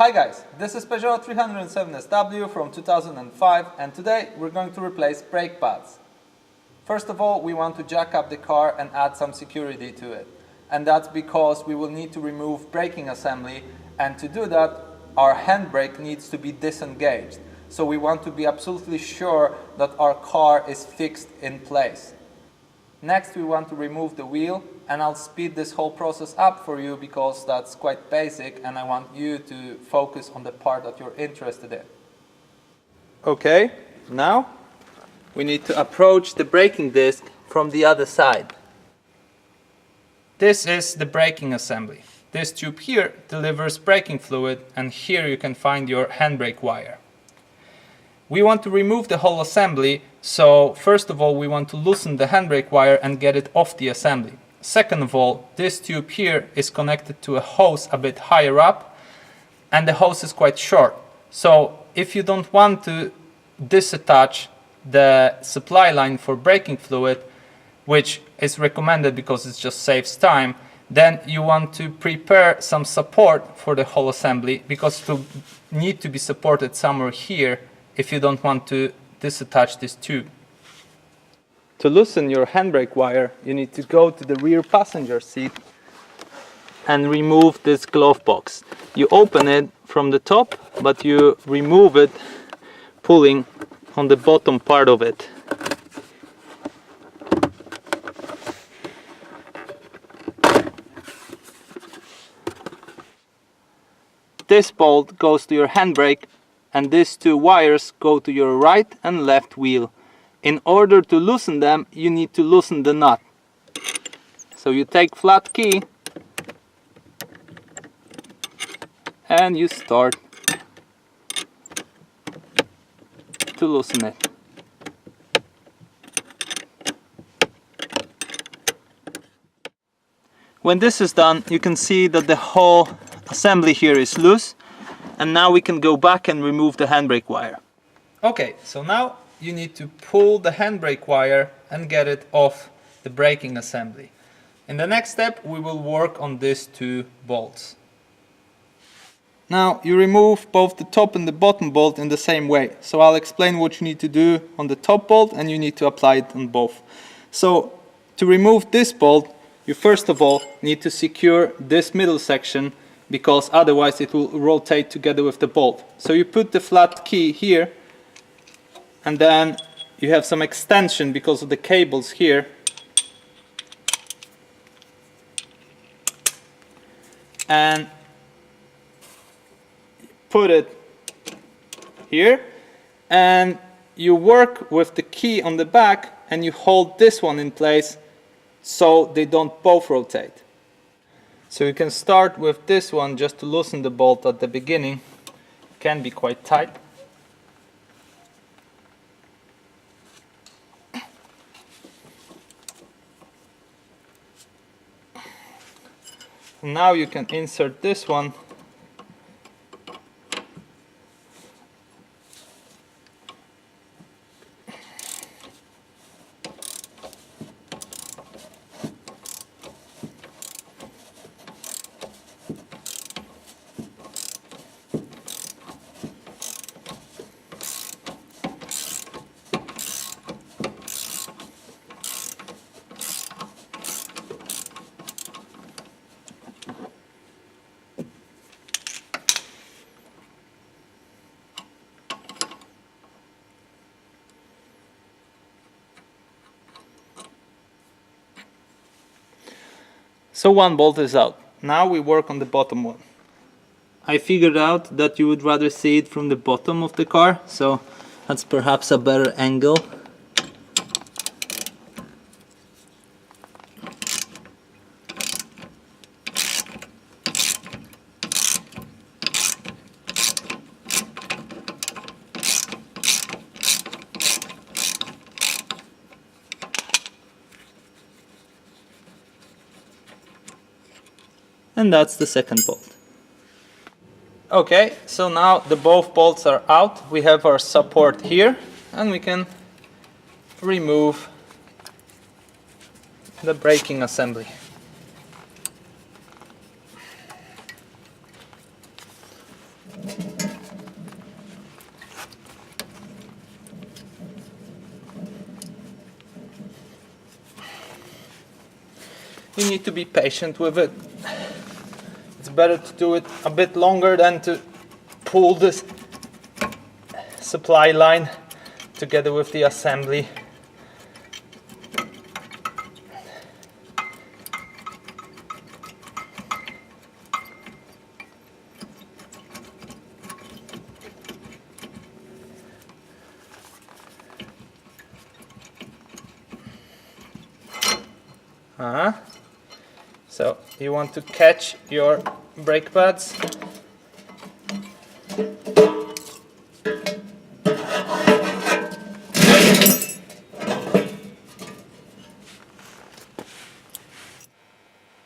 Hi guys, this is Peugeot 307SW from 2005 and today we're going to replace brake pads. First of all, we want to jack up the car and add some security to it. And that's because we will need to remove braking assembly, and to do that our handbrake needs to be disengaged. So we want to be absolutely sure that our car is fixed in place. Next we want to remove the wheel, and I'll speed this whole process up for you because that's quite basic and I want you to focus on the part that you're interested in. Okay, now we need to approach the braking disc from the other side. This is the braking assembly. This tube here delivers braking fluid, and here you can find your handbrake wire. We want to remove the whole assembly, so first of all we want to loosen the handbrake wire and get it off the assembly. Second of all, this tube here is connected to a hose a bit higher up, and the hose is quite short. So if you don't want to disattach the supply line for braking fluid, which is recommended because it just saves time, then you want to prepare some support for the whole assembly, because it need to be supported somewhere here if you don't want to disattach this tube. To loosen your handbrake wire, you need to go to the rear passenger seat and remove this glove box. You open it from the top, but you remove it pulling on the bottom part of it. This bolt goes to your handbrake, and these two wires go to your right and left wheel. In order to loosen them, you need to loosen the nut. So you take flat key and you start to loosen it. When this is done, you can see that the whole assembly here is loose, and now we can go back and remove the handbrake wire. Okay, so now you need to pull the handbrake wire and get it off the braking assembly. In the next step we will work on these two bolts. Now you remove both the top and the bottom bolt in the same way. So I'll explain what you need to do on the top bolt, and you need to apply it on both. So to remove this bolt, you first of all need to secure this middle section, because otherwise it will rotate together with the bolt. So you put the flat key here, and then you have some extension because of the cables here. And put it here, and you work with the key on the back and you hold this one in place so they don't both rotate. So you can start with this one just to loosen the bolt at the beginning. It can be quite tight. Now you can insert this one . So one bolt is out. Now we work on the bottom one. I figured out that you would rather see it from the bottom of the car, so that's perhaps a better angle. And that's the second bolt. Okay, so now the both bolts are out. We have our support here, and we can remove the braking assembly. You need to be patient with it. It's better to do it a bit longer than to pull this supply line together with the assembly. So you want to catch your brake pads.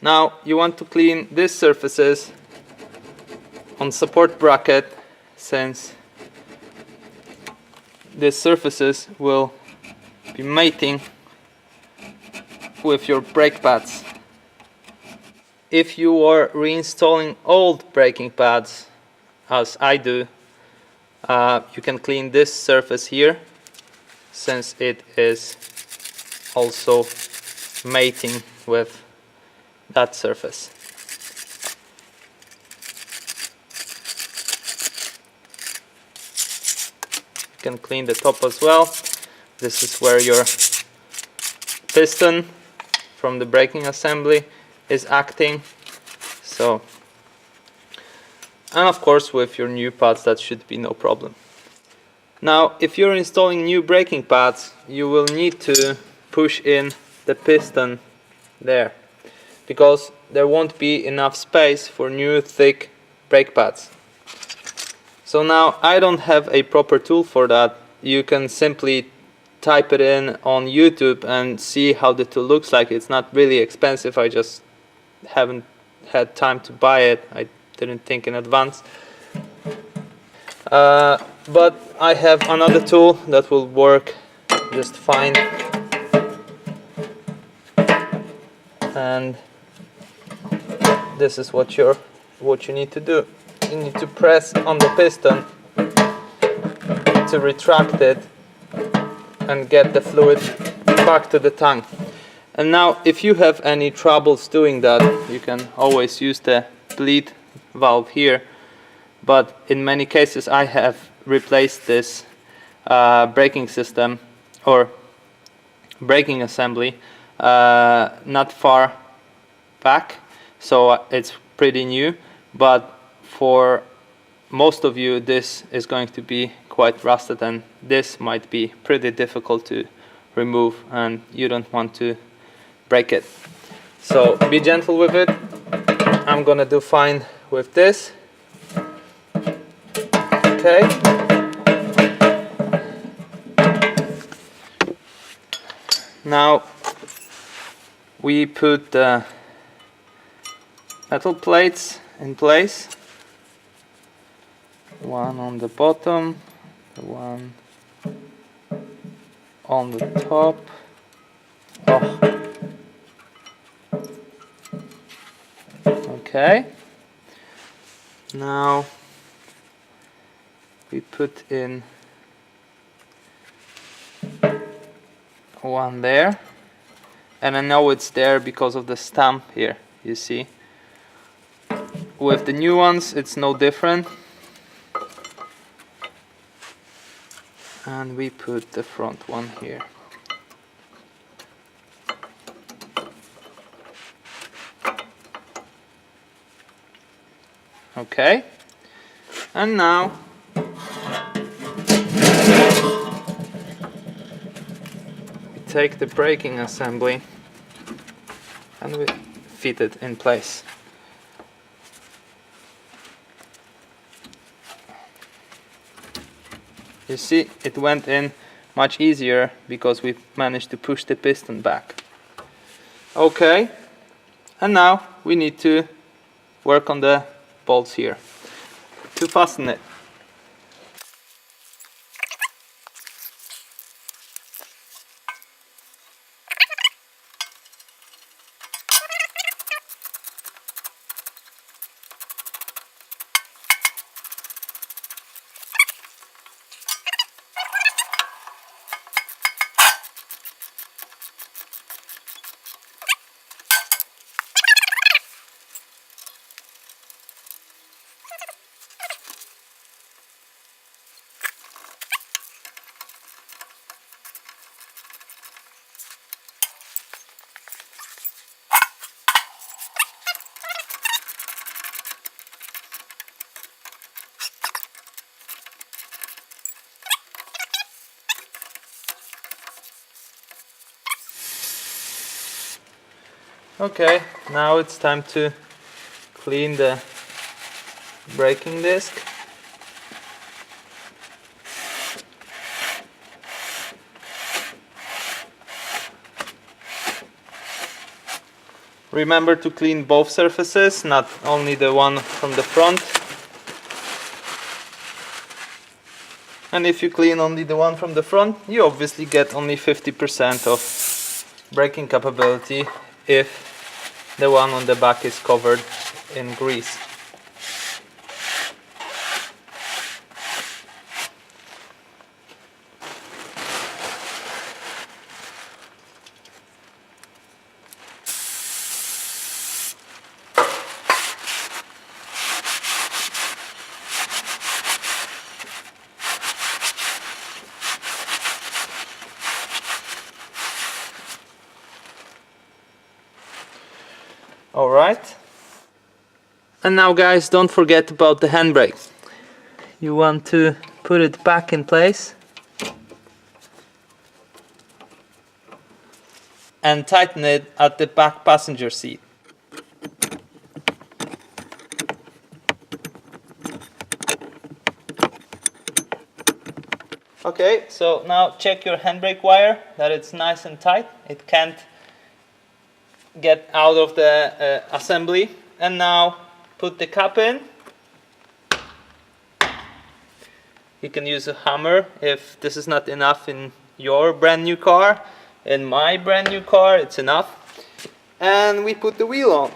Now you want to clean these surfaces on support bracket, since these surfaces will be mating with your brake pads. If you are reinstalling old braking pads, as I do, you can clean this surface here, since it is also mating with that surface. You can clean the top as well. This is where your piston from the braking assembly is acting. So, and of course with your new pads that should be no problem. Now if you're installing new braking pads, you will need to push in the piston there, because there won't be enough space for new thick brake pads. So now I don't have a proper tool for that. You can simply type it in on YouTube and see how the tool looks like. It's not really expensive, I just haven't had time to buy it. I didn't think in advance. But I have another tool that will work just fine. And this is what you need to do. You need to press on the piston to retract it and get the fluid back to the tank. And now if you have any troubles doing that, you can always use the bleed valve here, but in many cases I have replaced this braking system or braking assembly not far back, so it's pretty new, but for most of you this is going to be quite rusted, and this might be pretty difficult to remove, and you don't want to break it. So be gentle with it. I'm gonna do fine with this. Okay. Now we put the metal plates in place. One on the bottom, one on the top. Oh. Okay. Now we put in one there, and I know it's there because of the stamp here, you see. With the new ones it's no different. And we put the front one here. Okay, and now we take the braking assembly and we fit it in place. You see, it went in much easier because we managed to push the piston back. Okay, and now we need to work on the bolts here to fasten it. Okay, now it's time to clean the braking disc. Remember to clean both surfaces, not only the one from the front. And if you clean only the one from the front, you obviously get only 50% of braking capability if the one on the back is covered in grease. Alright. And now guys, don't forget about the handbrake. You want to put it back in place and tighten it at the back passenger seat. Okay, so now check your handbrake wire that it's nice and tight. It can't get out of the assembly. And now put the cap in. You can use a hammer if this is not enough in your brand new car. In my brand new car it's enough. And we put the wheel on.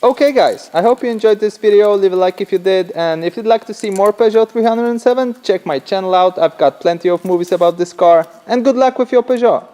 Okay guys, I hope you enjoyed this video. Leave a like if you did, and if you'd like to see more Peugeot 307, check my channel out. I've got plenty of movies about this car, and good luck with your Peugeot.